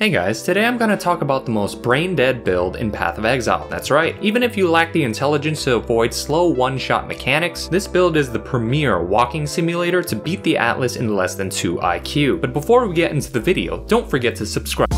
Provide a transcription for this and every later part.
Hey guys, today I'm going to talk about the most brain-dead build in Path of Exile. That's right, even if you lack the intelligence to avoid slow one-shot mechanics, this build is the premier walking simulator to beat the Atlas in less than 2 IQ. But before we get into the video, don't forget to subscribe.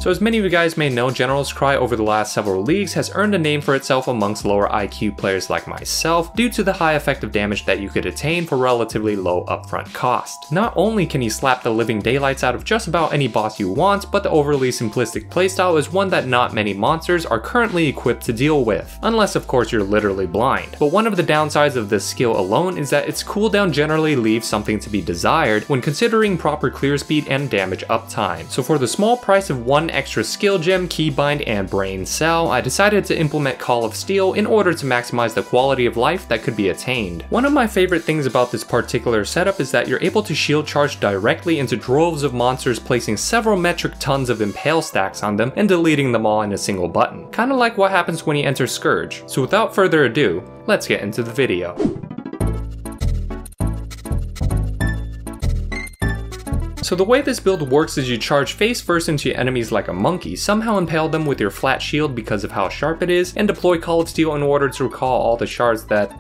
So as many of you guys may know, General's Cry over the last several leagues has earned a name for itself amongst lower IQ players like myself due to the high effective damage that you could attain for relatively low upfront cost. Not only can you slap the living daylights out of just about any boss you want, but the overly simplistic playstyle is one that not many monsters are currently equipped to deal with, unless of course you're literally blind. But one of the downsides of this skill alone is that its cooldown generally leaves something to be desired when considering proper clear speed and damage uptime. So for the small price of one extra skill gem, keybind, and brain cell, I decided to implement Call of Steel in order to maximize the quality of life that could be attained. One of my favorite things about this particular setup is that you're able to shield charge directly into droves of monsters, placing several metric tons of impale stacks on them and deleting them all in a single button. Kinda like what happens when you enter Scourge. So without further ado, let's get into the video. So the way this build works is you charge face first into your enemies like a monkey, somehow impale them with your flat shield because of how sharp it is, and deploy Call of Steel in order to recall all the shards that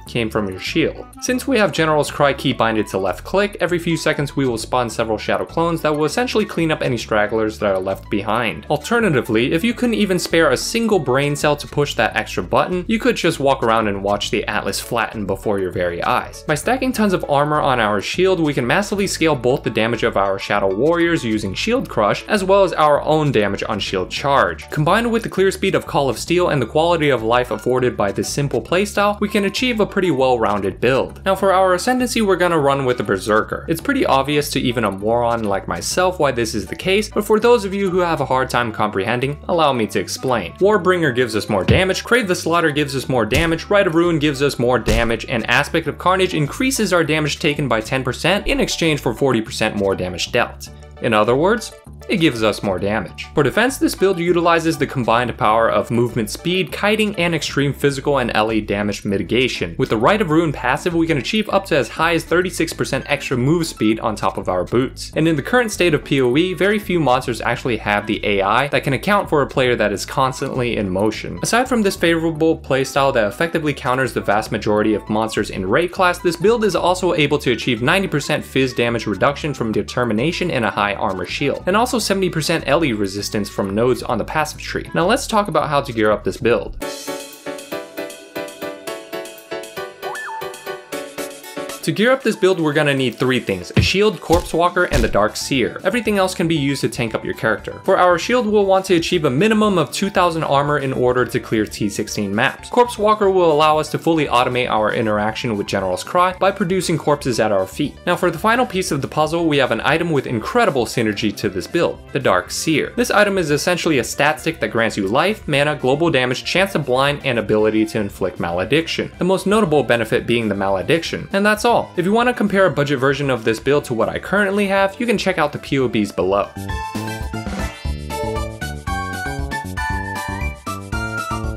came from your shield. Since we have General's Cry keybinded to left click, every few seconds we will spawn several shadow clones that will essentially clean up any stragglers that are left behind. Alternatively, if you couldn't even spare a single brain cell to push that extra button, you could just walk around and watch the Atlas flatten before your very eyes. By stacking tons of armor on our shield, we can massively scale both the damage of our shadow warriors using shield crush, as well as our own damage on shield charge. Combined with the clear speed of Call of Steel and the quality of life afforded by this simple playstyle, we can achieve a pretty well-rounded build. Now for our ascendancy, we're gonna run with the Berserker. It's pretty obvious to even a moron like myself why this is the case, but for those of you who have a hard time comprehending, allow me to explain. Warbringer gives us more damage, Crave the Slaughter gives us more damage, Rite of Ruin gives us more damage, and Aspect of Carnage increases our damage taken by 10% in exchange for 40% more damage dealt. In other words, it gives us more damage. For defense, this build utilizes the combined power of movement speed, kiting, and extreme physical and LE damage mitigation. With the Rite of Ruin passive, we can achieve up to as high as 36% extra move speed on top of our boots. And in the current state of PoE, very few monsters actually have the AI that can account for a player that is constantly in motion. Aside from this favorable playstyle that effectively counters the vast majority of monsters in raid class, this build is also able to achieve 90% phys damage reduction from determination and a high armor shield, and also 70% LE resistance from nodes on the passive tree. Now let's talk about how to gear up this build. To gear up this build, we're gonna need 3 things: a shield, corpse walker, and the dark seer. Everything else can be used to tank up your character. For our shield, we'll want to achieve a minimum of 2000 armor in order to clear T16 maps. Corpse walker will allow us to fully automate our interaction with General's Cry by producing corpses at our feet. Now for the final piece of the puzzle, we have an item with incredible synergy to this build, the dark seer. This item is essentially a stat stick that grants you life, mana, global damage, chance to blind, and ability to inflict malediction. The most notable benefit being the malediction, and that's all. If you want to compare a budget version of this build to what I currently have, you can check out the POBs below.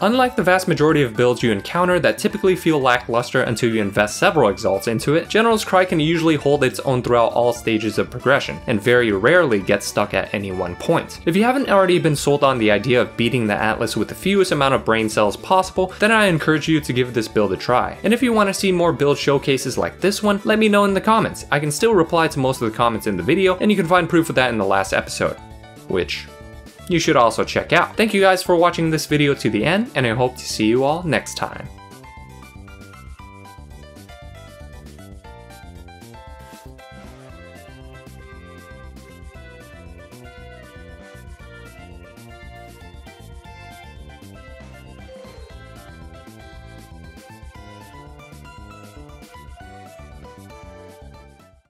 Unlike the vast majority of builds you encounter that typically feel lackluster until you invest several exalts into it, General's Cry can usually hold its own throughout all stages of progression, and very rarely get stuck at any one point. If you haven't already been sold on the idea of beating the Atlas with the fewest amount of brain cells possible, then I encourage you to give this build a try. And if you want to see more build showcases like this one, let me know in the comments. I can still reply to most of the comments in the video, and you can find proof of that in the last episode, which you should also check out. Thank you guys for watching this video to the end, and I hope to see you all next time.